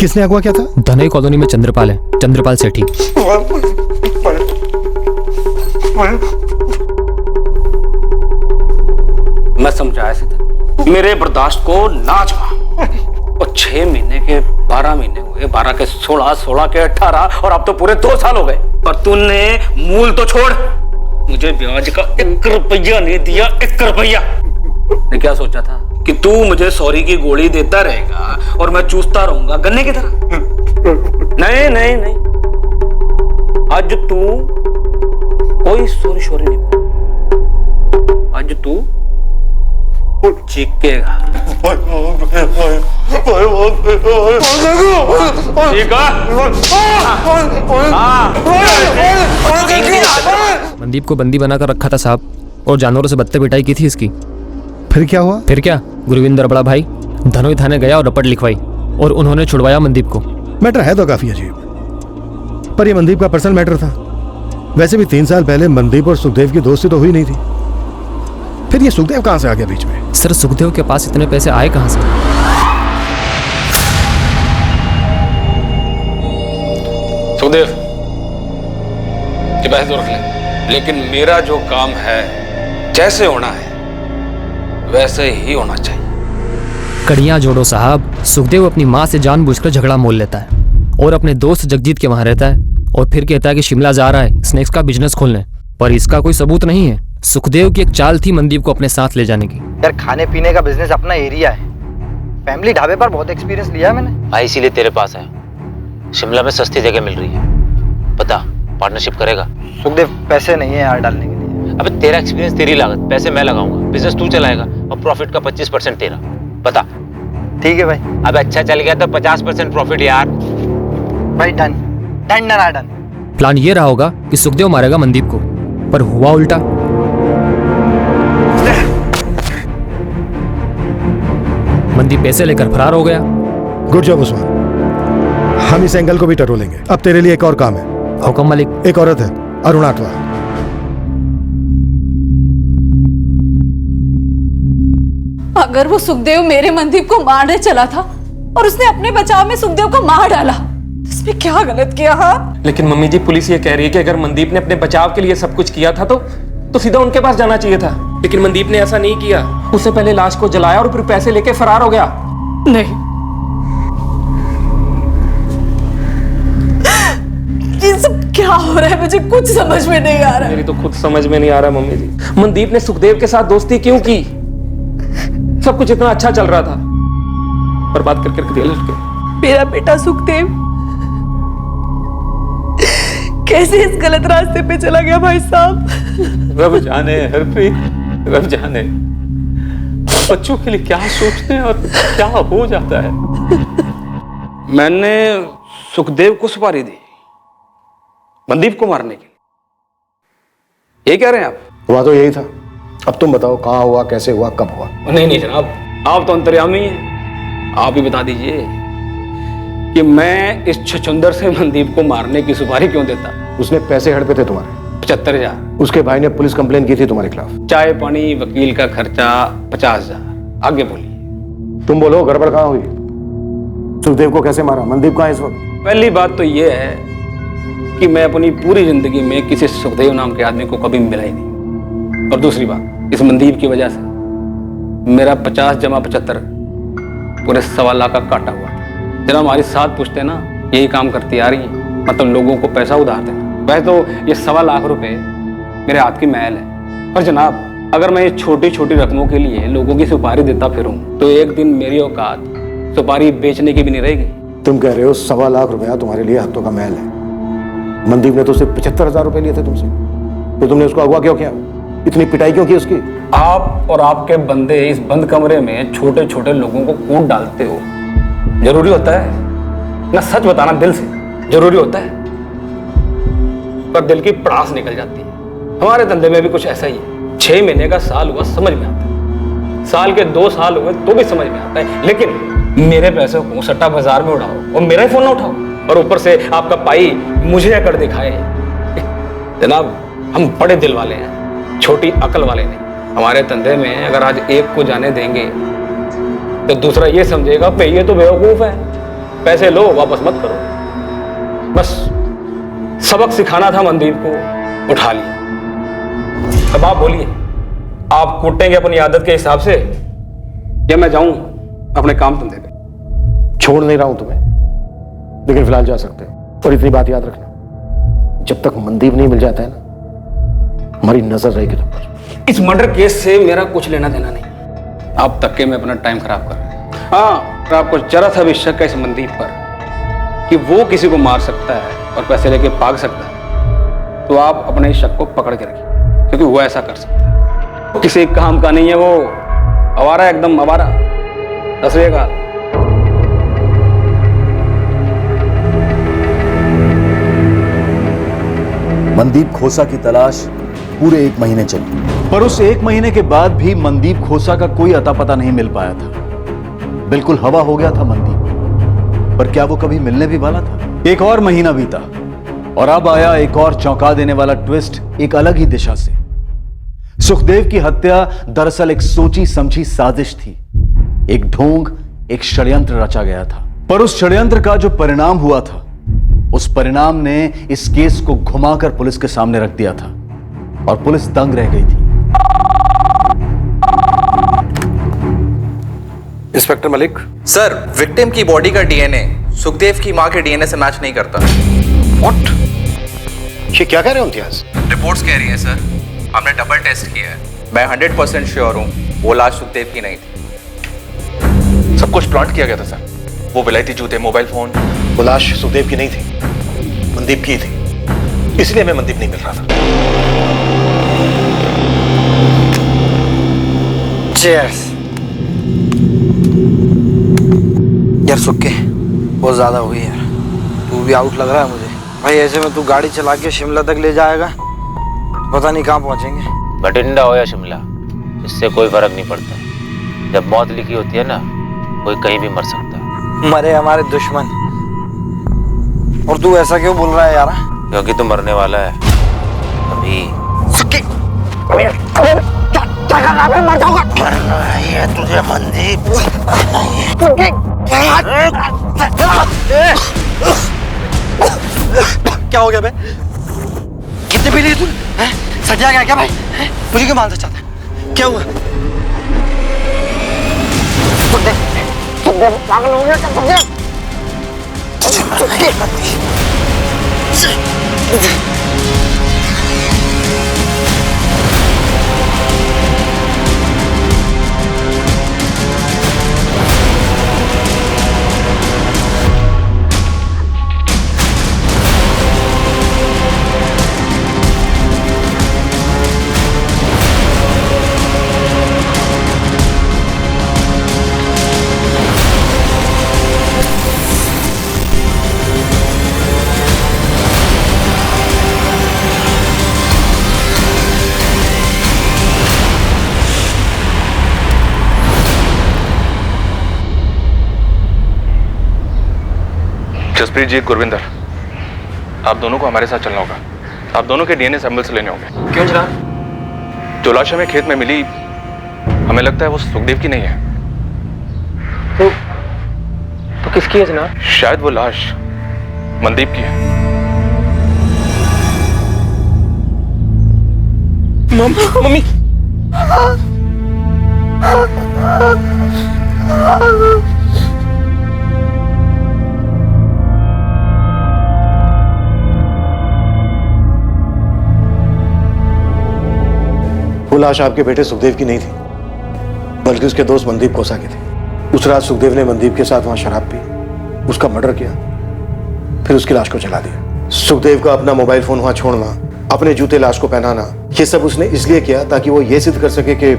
किसने अगवा किया था? धनई कॉलोनी में चंद्रपाल है, चंद्रपाल सेठी। मैं समझाया था, मेरे बर्दाश्त को ना आजमा। और 6 महीने के 12 महीने हुए, 12 के 16, 16 के 18 और अब तो पूरे 2 साल हो गए। और तूने मूल तो छोड़, मुझे ब्याज का 1 रुपया नहीं दिया। 1 रुपया। मैं क्या सोचा था कि तू मुझे सॉरी की गोली देता रहेगा और मैं चूसता रहूंगा गन्ने की तरह। नहीं नहीं नहीं, आज तू कोई सॉरी शोरी नहीं बोल। आज तू चीखेगा। मनदीप को बंदी बनाकर रखा था साहब, और जानवरों से बत्ते पिटाई की थी इसकी। फिर क्या हुआ? फिर क्या, गुरविंदर बड़ा भाई धनोई थाने गया और रपट लिखवाई और उन्होंने छुड़वाया मनदीप को। मैटर है तो काफी अजीब, पर यह मनदीप का पर्सनल मैटर था। वैसे भी 3 साल पहले मनदीप और सुखदेव की दोस्ती तो हुई नहीं थी। फिर ये सुखदेव कहां से आ गया बीच में? सर सुखदेव के पास इतने पैसे आए कहां से? सुखदेव ये पैसे तो रख ले, लेकिन मेरा जो काम है जैसे होना है वैसे ही होना चाहिए। कड़ियां जोड़ो साहब। सुखदेव अपनी माँ से जानबूझकर झगड़ा मोल लेता है और अपने दोस्त जगजीत के वहां रहता है और फिर कहता है कि शिमला जा रहा है स्नैक्स का बिजनेस खोलने, पर इसका कोई सबूत नहीं है। सुखदेव की एक चाल थी मनदीप को अपने साथ ले जाने की। यार खाने पीने का बिजनेस अपना एरिया है, फैमिली ढाबे पर बहुत एक्सपीरियंस लिया है मैंने। भाई इसीलिए तेरे पास है। शिमला में सस्ती जगह मिल रही है, बता पार्टनरशिप करेगा? सुखदेव पैसे नहीं है यार डालने के लिए। अबे तेरा एक्सपीरियंस, तेरी लागत, पैसे मैं लगाऊंगा, बिजनेस तू चलाएगा और प्रॉफिट का 25% तेरा। बता। ठीक है भाई। अब अच्छा चल गया तो 50% प्रॉफिट यार। भाई done done done done. Plan ये रहा होगा कि सुखदेव मारेगा मनदीप को, पर हुआ उल्टा। मनदीप पैसे लेकर फरार हो गया। गुड जॉब उस्मान, हम इस एंगल को भी टटोलेंगे। अब तेरे लिए एक और काम है। हुक्म मालिक। एक औरत है, अरुणा अटवाल। अगर वो सुखदेव मेरे मनदीप को मारने चला था और उसने अपने बचाव में सुखदेव को मार डाला, तो इसमें क्या गलत किया? हाँ लेकिन मम्मी जी पुलिस ये कह रही है कि अगर मनदीप ने अपने बचाव के लिए सब कुछ किया था तो सीधा उनके पास जाना चाहिए था, लेकिन मनदीप ने ऐसा नहीं किया। उससे पहले लाश को जलाया और फिर पैसे लेके फरार हो गया। नहीं, ये सब क्या हो रहा है? मुझे कुछ समझ में नहीं आ रहा है। मेरी तो खुद समझ में नहीं आ रहा मम्मी जी। मनदीप ने सुखदेव के साथ दोस्ती क्यों की? सब कुछ इतना अच्छा चल रहा था, बर्बाद करके रख दिया लड़के। मेरा बेटा सुखदेव कैसे इस गलत रास्ते पे चला गया भाई साहब? रब जाने हरप्रीत, रब जाने बच्चों के लिए क्या सोचते हैं और क्या हो जाता है। मैंने सुखदेव को सुपारी दी मनदीप को मारने के लिए, ये कह रहे हैं आप? हुआ तो यही था। अब तुम बताओ कहाँ हुआ, कैसे हुआ, कब हुआ? नहीं जनाब, आप तो अंतर्यामी हैं, आप ही बता दीजिए कि मैं इस छछुंदर से मनदीप को मारने की सुपारी क्यों देता? उसने पैसे हड़पे थे तुम्हारे 75,000। उसके भाई ने पुलिस कंप्लेन की थी तुम्हारे खिलाफ। चाय पानी वकील का खर्चा 50,000। आगे बोलिए। तुम बोलो गड़बड़ कहाँ हुई? सुखदेव को कैसे मारा? मनदीप कहाँ है इस वक्त? पहली बात तो ये है कि मैं अपनी पूरी जिंदगी में किसी सुखदेव नाम के आदमी को कभी मिला ही नहीं। और दूसरी बात, इस मनदीप की वजह से मेरा 50 जमा 75 पूरे 1.25 लाख का काटा हुआ। जरा हमारी 7 पुश्तें ना यही काम करती आ रही हैं, मतलब लोगों को पैसा उधार देना। वैसे तो ये 1.25 लाख रुपए मेरे हाथ की मैल है। और जनाब, अगर मैं ये छोटी छोटी रकमों के लिए लोगों की सुपारी देता फिरूं तो एक दिन मेरी औकात सुपारी बेचने की भी नहीं रहेगी। तुम कह रहे हो 1.25 लाख रुपया तुम्हारे लिए हाथों का मैल है। मनदीप ने तो सिर्फ 75,000 रुपए लिए थे तुमसे, तो तुमने उसको अगवा क्यों किया? इतनी पिटाई क्यों की उसकी? आप और आपके बंदे इस बंद कमरे में छोटे छोटे लोगों को कूट डालते हो। जरूरी होता है ना? सच बताना दिल से जरूरी होता है, पर दिल की पड़ास निकल जाती है। हमारे धंधे में भी कुछ ऐसा ही है। 6 महीने का साल हुआ समझ में आता है, साल के 2 साल हुए तो भी समझ में आता है, लेकिन मेरे पैसे को सट्टा बाजार में उड़ाओ और मेरा ही फोन ना उठाओ और ऊपर से आपका पाई मुझे अकड़ दिखाए। जनाब, हम बड़े दिल वाले हैं, छोटी अकल वाले नहीं। हमारे धंधे में अगर आज एक को जाने देंगे तो दूसरा ये समझेगा पे ये तो बेवकूफ है, पैसे लो वापस मत करो। बस सबक सिखाना था मनदीप को, उठा लिया। अब आप बोलिए, आप कूटेंगे अपनी आदत के हिसाब से या मैं जाऊं अपने काम धंधे पे? छोड़ नहीं रहा हूं तुम्हें, लेकिन फिलहाल जा सकते हो। और इतनी बात याद रखना, जब तक मनदीप नहीं मिल जाता है ना, हमारी नजर रहेगी तुम पर। इस मर्डर केस से मेरा कुछ लेना देना नहीं। आप तक के में अपना टाइम खराब कर रहे हैं। हाँ, अगर आपको जरा सा भी शक है इस मनदीप पर कि वो किसी को मार सकता है और पैसे लेके भाग सकता है, तो आप अपने शक को पकड़ के रखिए, क्योंकि वो ऐसा कर सकता है। वो किसी काम का नहीं है, वो आवारा, एकदम आवारा। दसवेगा मनदीप खोसा की तलाश पूरे 1 महीने चली, पर उस 1 महीने के बाद भी मनदीप खोसा का कोई अता पता नहीं मिल पाया था। बिल्कुल हवा हो गया था मनदीप, पर क्या वो कभी मिलने भी वाला था? एक और महीना बीता और अब आया एक और चौंका देने वाला ट्विस्ट एक अलग ही दिशा से। सुखदेव की हत्या दरअसल एक सोची समझी साजिश थी। एक ढोंग, एक षड्यंत्र रचा गया था, पर उस षड्यंत्र का जो परिणाम हुआ था, उस परिणाम ने इस केस को घुमाकर पुलिस के सामने रख दिया था और पुलिस दंग रह गई थी। इंस्पेक्टर मलिक। सर, विक्टिम की बॉडी का डीएनए सुखदेव की मां के डीएनए से मैच नहीं करता। व्हाट? ये क्या कह रहे हो इम्तियाज? रिपोर्ट्स कह रही हैं सर, हमने डबल टेस्ट किया है। मैं 100% श्योर हूं वो लाश सुखदेव की नहीं थी। सब कुछ प्लांट किया गया था सर। वो विलायती जूते, मोबाइल फोन। वो लाश सुखदेव की नहीं थी, मनदीप की थी, इसलिए हमें मनदीप नहीं मिल रहा था। चीयर्स। यार सुक्के, बहुत ज्यादा हुई यार, तू भी आउट लग रहा है मुझे भाई। ऐसे में तू गाड़ी चला के शिमला तक ले जाएगा, पता नहीं कहाँ पहुंचेंगे। बठिंडा हो या शिमला, इससे कोई फर्क नहीं पड़ता। जब मौत लिखी होती है ना, कोई कहीं भी मर सकता है। मरे हमारे दुश्मन, और तू ऐसा क्यों बोल रहा है यार? क्योंकि तू मरने वाला है अभी। मर जाऊंगा। मरना है तुझे मनदीप। क्या हो गया बे? कितने पी लिए तू? सजा गया क्या भाई? मुझे क्यों मारना चाहता? क्या हुआ? पागल हो गया जसप्रीत जी, गुरविंदर, आप दोनों को हमारे साथ चलना होगा। आप दोनों के डीएनए सैंपल्स लेने होंगे। क्यों जनाब? जो लाश हमें खेत में मिली, हमें लगता है वो सुखदेव की नहीं है। तो किसकी है जनाब? शायद वो लाश मनदीप की है। मम्मी वो लाश आपके बेटे सुखदेव की नहीं थी, बल्कि उसके दोस्त मनदीप कोसा की थी। उस रात सुखदेव ने मनदीप के साथ वहां शराब पी, उसका मर्डर किया, फिर उसकी लाश को जला दिया। सुखदेव का अपना मोबाइल फोन वहां छोड़ना, अपने जूते लाश को पहनाना, ये सब उसने इसलिए किया ताकि वो ये सिद्ध कर सके कि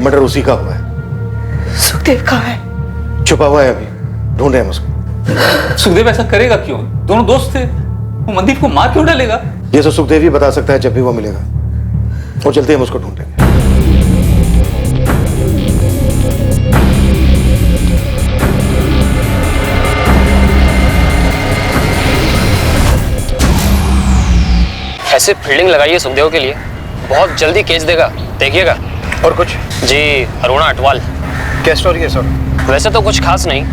मर्डर उसी का हुआ है। सुखदेव कहाँ है? छुपा हुआ है, अभी ढूंढ रहे हैं हम उसको। सुखदेव ऐसा करेगा क्यों? दोनों दोस्त थे, वो मनदीप को मार क्यों डालेगा? ये तो सुखदेव ही बता सकता है जब भी वो मिलेगा। और चलते हम उसको ढूंढेंगे। ऐसे फील्डिंग लगाइए सुखदेव के लिए, बहुत जल्दी केस देगा, देखिएगा। और कुछ? जी, अरुणा अटवाल। क्या स्टोरी है सर? वैसे तो कुछ खास नहीं,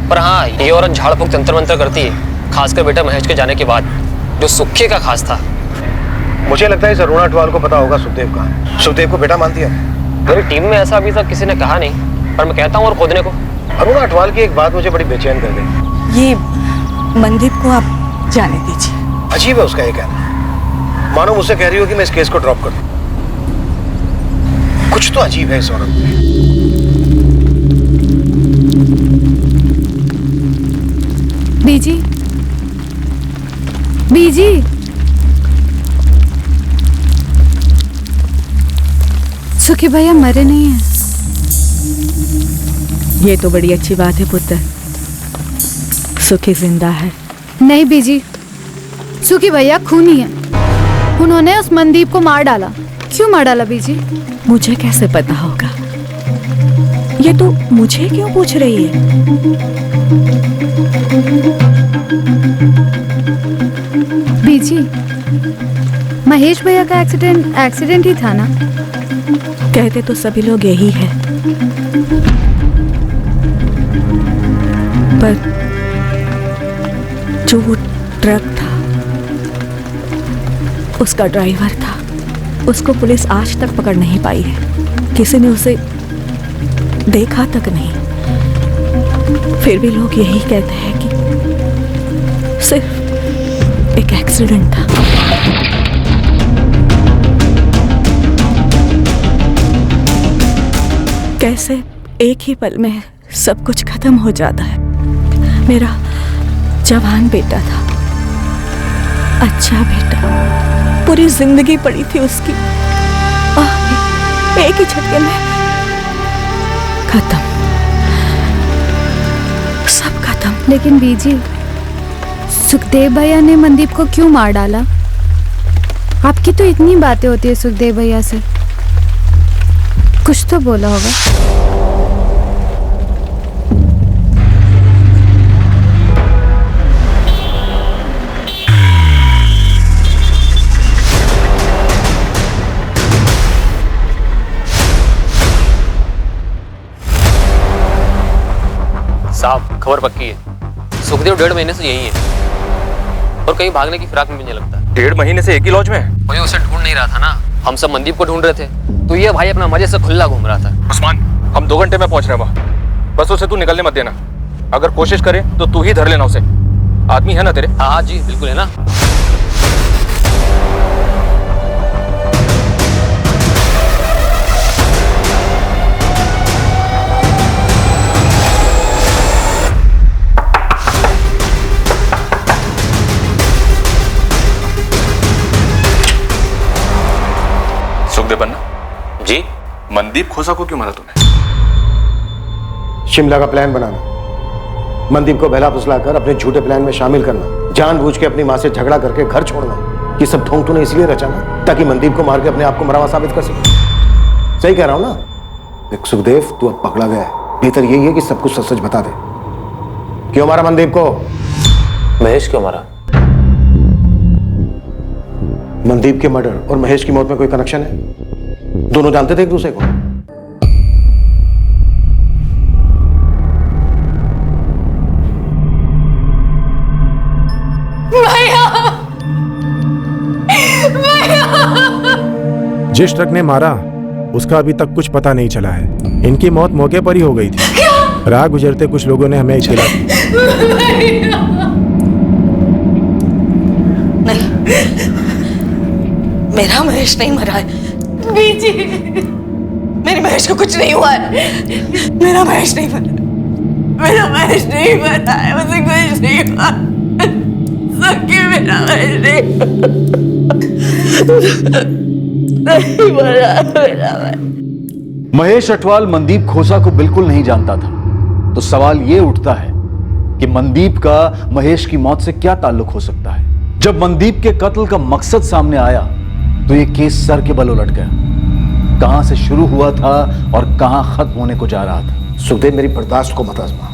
पर हाँ, ये औरत झाड़ फूक तंत्र मंत्र करती है, खासकर बेटा महेश के जाने के बाद, जो सुखे का खास था। मुझे लगता है इस अरुणा अटवाल को पता होगा सुखदेव का। सुखदेव को बेटा मानती है। मेरी टीम में ऐसा अभी तक किसी ने कहा नहीं, पर मैं कहता हूँ और खोदने को। अरुणा अटवाल की एक बात मुझे बड़ी बेचैन कर गई। ये मनदीप को आप जाने दीजिए। अजीब है उसका ये कहना, मानो मुझसे कह रही हो कि मैं इस केस को ड्रॉप कर दूं। कुछ तो अजीब है इस औरत में। बीजी, बीजी, सुखी भैया मरे नहीं हैं। ये तो बड़ी अच्छी बात है पुत्र, सुखी जिंदा है। नहीं बीजी, सुखी भैया खूनी है। उन्होंने उस मनदीप को मार डाला। क्यों मार डाला बीजी? मुझे कैसे पता होगा? ये तो मुझे क्यों पूछ रही है? बीजी, महेश भैया का एक्सीडेंट ही था ना? कहते तो सभी लोग यही है, पर जो वो ट्रक था, उसका ड्राइवर था, उसको पुलिस आज तक पकड़ नहीं पाई है। किसी ने उसे देखा तक नहीं। फिर भी लोग यही कहते हैं कि सिर्फ एक एक्सीडेंट था। कैसे एक ही पल में सब कुछ खत्म हो जाता है। मेरा जवान बेटा था, अच्छा बेटा, पूरी जिंदगी पड़ी थी उसकी, एक ही झटके में खत्म, सब खत्म। लेकिन बीजी, सुखदेव भैया ने मनदीप को क्यों मार डाला? आपकी तो इतनी बातें होती है सुखदेव भैया से, कुछ तो बोला होगा। साहब, खबर पक्की है, सुखदेव 1.5 महीने से यही है और कहीं भागने की फिराक में भी नहीं लगता। 1.5 महीने से एक ही लॉज में? कोई उसे ढूंढ नहीं रहा था ना, हम सब मनदीप को ढूंढ रहे थे, तो ये भाई अपना मजे से खुला घूम रहा था। उस्मान, हम 2 घंटे में पहुंच रहे हैं वहाँ, बस उसे तू निकलने मत देना। अगर कोशिश करे तो तू ही धर लेना उसे। आदमी है ना तेरे? हाँ हाँ जी बिल्कुल है ना। सुखदेव पन्ना जी, मनदीप खोसा को क्यों मारा तूने? शिमला का प्लान बनाना, मनदीप को बहला फुसलाकर अपने झूठे प्लान में शामिल करना, जानबूझ के अपनी मां से झगड़ा करके घर छोड़ना, ये सब ढोंग तूने इसलिए रचा ना ताकि मनदीप को मार के अपने आप को मरा हुआ साबित कर सके। सही कह रहा हूं ना? देख सुखदेव, तू अब पकड़ा गया है, बेहतर यही है कि सब कुछ सच सच बता दे। क्यों मारा मनदीप को? महेश क्यों मारा? मनदीप के मर्डर और महेश की मौत में कोई कनेक्शन है? दोनों जानते थे एक दूसरे को? जिस ट्रक ने मारा उसका अभी तक कुछ पता नहीं चला है। इनकी मौत मौके पर ही हो गई थी। राह गुजरते कुछ लोगों ने हमें इत्तला दी। नहीं, मेरा महेश नहीं मरा है। बीजी, मेरे महेश को कुछ नहीं हुआ है। मेरा महेश नहीं मरा, मेरा महेश नहीं मरा है, मुझे कुछ नहीं हुआ। सच्ची मेरा महेश नहीं मरा, मेरा महेश अटवाल मनदीप खोसा को बिल्कुल नहीं जानता था, तो सवाल यह उठता है कि मनदीप का महेश की मौत से क्या ताल्लुक हो सकता है। जब मनदीप के कत्ल का मकसद सामने आया तो यह केस सर के बल उलट गया। कहां से शुरू हुआ था और कहां खत्म होने को जा रहा था। सुखदेव, मेरी बर्दाश्त को मत आजमा।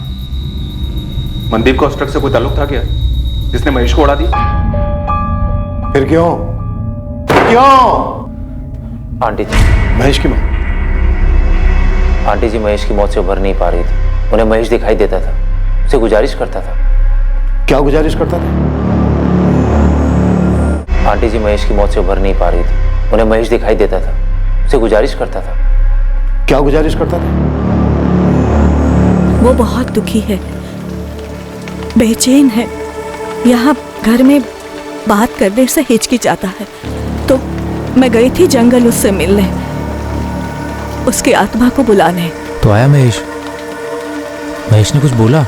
मनदीप को उस ट्रक से कोई ताल्लुक था क्या जिसने महेश को उड़ा दिया? फिर क्यों? क्यों? आंटी जी, महेश की मौत? आंटी जी महेश की मौत से उभर नहीं पा रही थी। उन्हें महेश दिखाई देता था, उसे गुजारिश करता था। क्या गुजारिश करता था? आंटी जी महेश की मौत से उभर नहीं पा रही थी। उन्हें महेश दिखाई देता था, उसे गुजारिश करता था। क्या गुजारिश करता था? वो बहुत दुखी है, बेचैन है, यहाँ घर में बात करने से हिचकिचाता है। तो मैं गई थी जंगल उससे मिलने, उसकी आत्मा को बुलाने। तो आया महेश? महेश ने कुछ बोला?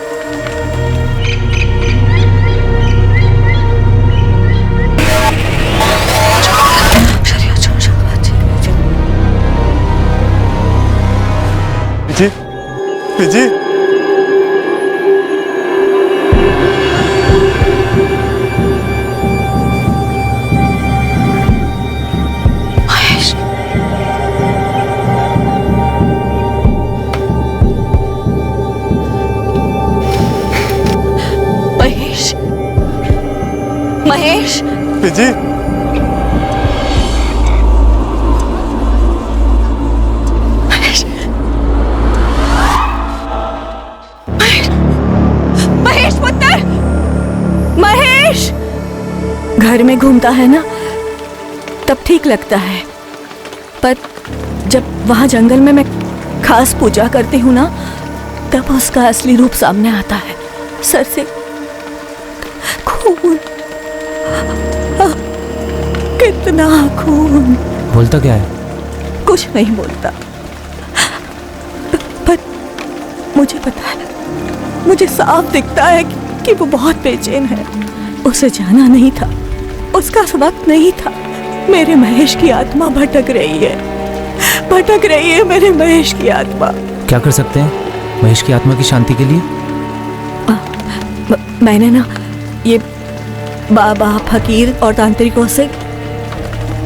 जी, जी। महेश, जी। महेश, महेश पुत्र, महेश। घर में घूमता है ना तब ठीक लगता है, पर जब वहां जंगल में मैं खास पूजा करती हूँ ना तब उसका असली रूप सामने आता है। सर से खून, कितना खून। बोलता क्या है? कुछ नहीं बोलता, पर मुझे पता है, मुझे साफ दिखता है कि वो बहुत बेचैन है। उसे जाना नहीं था, उसका वक्त नहीं था। मेरे महेश की आत्मा भटक रही है, भटक रही है मेरे महेश की आत्मा। क्या कर सकते हैं महेश की आत्मा की शांति के लिए? मैंने ना ये बाबा, फकीर और तांत्रिकों से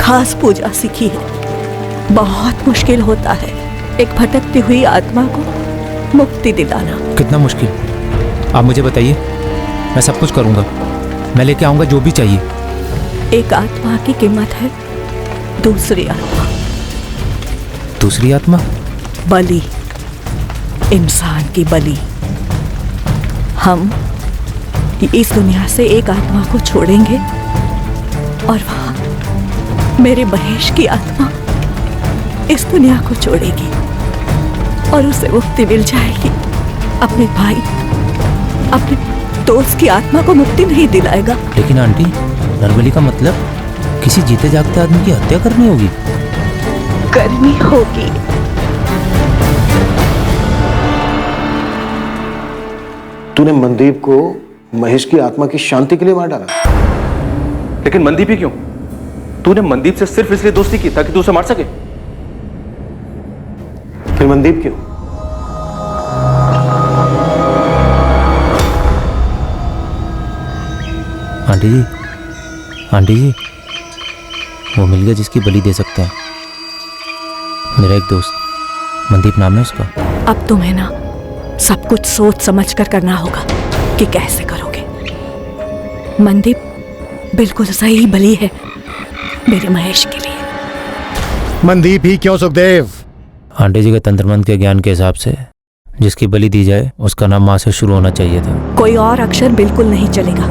खास पूजा सीखी है। बहुत मुश्किल होता है एक भटकती हुई आत्मा को मुक्ति दिलाना। कितना मुश्किल? आप मुझे बताइए, मैं सब कुछ करूंगा, मैं लेके आऊंगा जो भी चाहिए। एक आत्मा की कीमत है दूसरी आत्मा। दूसरी आत्मा? बलि, इंसान की बलि। हम इस दुनिया से एक आत्मा को छोड़ेंगे और वहां मेरे महेश की आत्मा इस दुनिया को छोड़ेगी और उसे मुक्ति मिल जाएगी अपने भाई अपने दोस्त की आत्मा को मुक्ति नहीं दिलाएगा। लेकिन आंटी, नरबली का मतलब किसी जीते जागते आदमी की हत्या करनी होगी। करनी होगी। तूने मनदीप को महेश की आत्मा की शांति के लिए मार डाला। लेकिन मनदीप ही क्यों? तूने मनदीप से सिर्फ इसलिए दोस्ती की ताकि तू उसे मार सके? फिर मनदीप क्यों? आंटी जी, वो मिल गया जिसकी बलि दे सकते हैं। मेरा एक दोस्त, मनदीप नाम है उसका। अब तुम्हें ना सब कुछ सोच समझ कर करना होगा कि कैसे करोगे। मनदीप बिल्कुल सही बलि है मेरे महेश के लिए। मनदीप ही क्यों सुखदेव? आंटी जी के तंत्र मंत्र के ज्ञान के हिसाब से जिसकी बलि दी जाए उसका नाम मां से शुरू होना चाहिए था। कोई और अक्षर बिल्कुल नहीं चलेगा।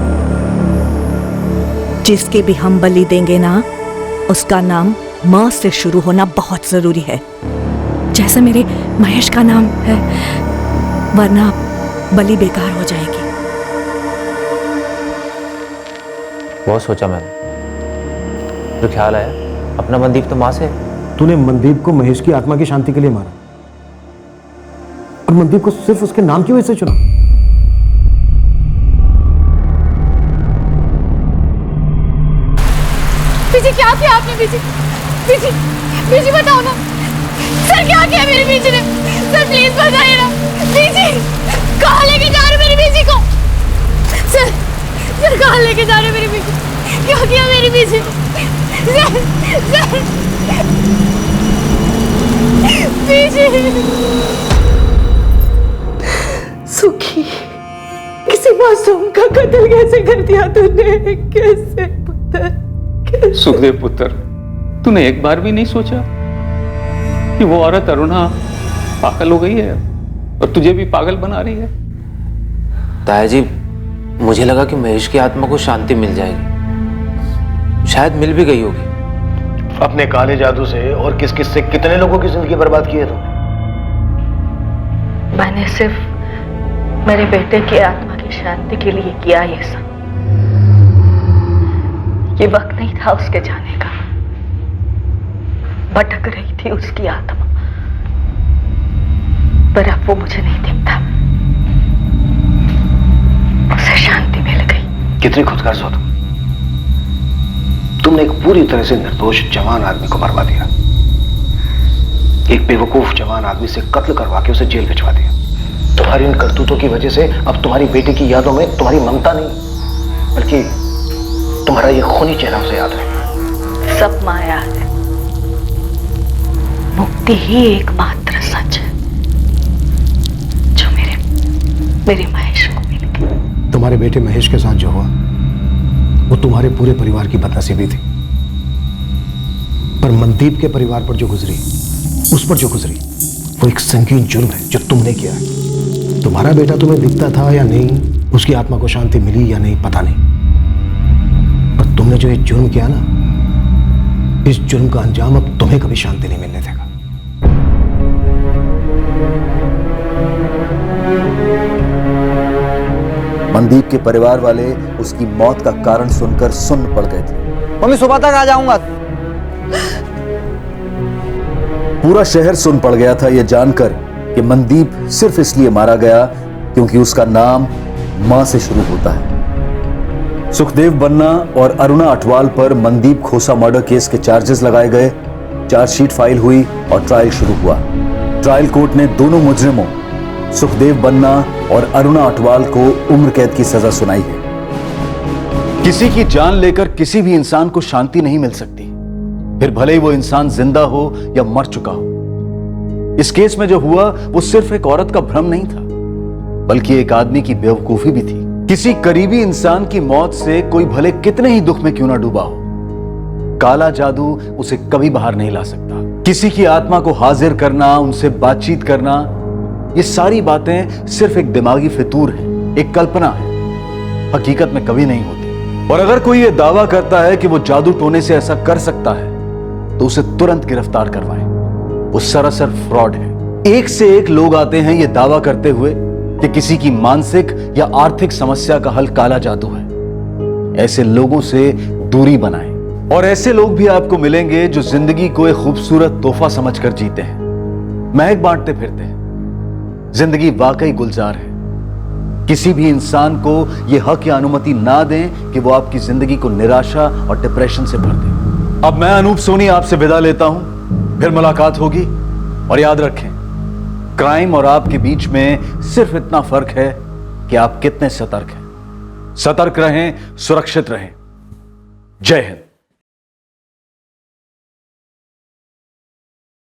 जिसकी भी हम बलि देंगे ना, उसका नाम मां से शुरू होना बहुत जरूरी है, जैसे मेरे महेश का नाम है, वरना बलि बेकार हो जाएगी। बहुत सोचा मैंने, तो ख्याल आया अपना मनदीप तो मां से। तूने मनदीप को महेश की आत्मा की शांति के लिए मारा, और मनदीप को सिर्फ उसके नाम की वजह से चुना। बीजी, क्या किया आपने? बीजी, बीजी, बीजी बताओ ना सर, क्या किया मेरी बीजी ने? सर प्लीज बताइए ना। बीजी, कहाँ लेके जा रहे मेरी बीजी को? सर, सर कहाँ लेके जा रहे मेरी बीजी? क्या किया मेरी बीजी? सर, सर, बीजी। सुखी, किसी मासूम का कत्ल कैसे कर दिया तूने? कैसे पुत्र? सुखदेव पुत्र, तूने एक बार भी नहीं सोचा कि वो औरत अरुणा पागल हो गई है और तुझे भी पागल बना रही है? ताया जी, मुझे लगा कि महेश की आत्मा को शांति मिल जाएगी, शायद मिल भी गई होगी। अपने काले जादू से और किस किस से कितने लोगों की जिंदगी बर्बाद की है तुमने? मैंने सिर्फ मेरे बेटे की आत्मा की शांति के लिए किया ये सब। ये वक्त नहीं था उसके जाने का। भटक रही थी उसकी आत्मा, पर अब वो मुझे नहीं दिखता। उसे शांति मिल गई। कितनी खुदगर्ज हो तुम। तुमने एक पूरी तरह से निर्दोष जवान आदमी को मरवा दिया, एक बेवकूफ जवान आदमी से कत्ल करवा के उसे जेल भिजवा दिया। तुम्हारी इन करतूतों की वजह से अब तुम्हारी बेटी की यादों में तुम्हारी ममता नहीं, बल्कि तुम्हारा ये खूनी चेहरा उसे याद है। सब माया है, मुक्ति ही एकमात्र सच है जो मेरे महेश को मिल गई। तुम्हारे बेटे महेश के साथ जो हुआ वो तुम्हारे पूरे परिवार की बदनसीबी थी, पर मनदीप के परिवार पर जो गुजरी, उस पर जो गुजरी, वो एक संगीन जुर्म है जो तुमने किया है। तुम्हारा बेटा तुम्हें दिखता था या नहीं, उसकी आत्मा को शांति मिली या नहीं, पता नहीं, पर तुमने जो ये जुर्म किया ना, इस जुर्म का अंजाम अब तुम्हें कभी शांति नहीं मिलने देगा। मनदीप के परिवार वाले उसकी मौत का कारण सुनकर सुन्न पड़ गए थे। मम्मी सुबह तक आ जाऊंगा। पूरा शहर सुन पड़ गया था यह जानकर कि मनदीप सिर्फ इसलिए मारा गया क्योंकि उसका नाम मां से शुरू होता है। सुखदेव बन्ना और अरुणा अटवाल पर मनदीप खोसा मर्डर केस के चार्जेस लगाए गए, चार्जशीट फाइल हुई और ट्रायल शुरू हुआ। ट्रायल कोर्ट ने दोनों मुजरिमों सुखदेव बन्ना और अरुणा अटवाल को उम्र कैद की सजा सुनाई है। किसी की जान लेकर किसी भी इंसान को शांति नहीं मिल सकती, फिर भले ही वो इंसान जिंदा हो या मर चुका हो। इस केस में जो हुआ वो सिर्फ एक औरत का भ्रम नहीं था, बल्कि एक आदमी की बेवकूफी भी थी। किसी करीबी इंसान की मौत से कोई भले कितने ही दुख में क्यों ना डूबा हो, काला जादू उसे कभी बाहर नहीं ला सकता। किसी की आत्मा को हाजिर करना, उनसे बातचीत करना, ये सारी बातें सिर्फ एक दिमागी फितूर है, एक कल्पना है, हकीकत में कभी नहीं होती। और अगर कोई ये दावा करता है कि वो जादू टोने से ऐसा कर सकता है तो उसे तुरंत गिरफ्तार करवाएं। वो सरासर फ्रॉड है। एक से एक लोग आते हैं ये दावा करते हुए कि किसी की मानसिक या आर्थिक समस्या का हल काला जादू है। ऐसे लोगों से दूरी बनाएं। और ऐसे लोग भी आपको मिलेंगे जो जिंदगी को एक खूबसूरत तोहफा समझकर जीते हैं, महक बांटते फिरते हैं। जिंदगी वाकई गुलजार है। किसी भी इंसान को यह हक या अनुमति ना दें कि वो आपकी जिंदगी को निराशा और डिप्रेशन से भर दे। अब मैं अनूप सोनी आपसे विदा लेता हूं, फिर मुलाकात होगी। और याद रखें, क्राइम और आपके बीच में सिर्फ इतना फर्क है कि आप कितने सतर्क हैं। सतर्क रहें, सुरक्षित रहें। जय हिंद।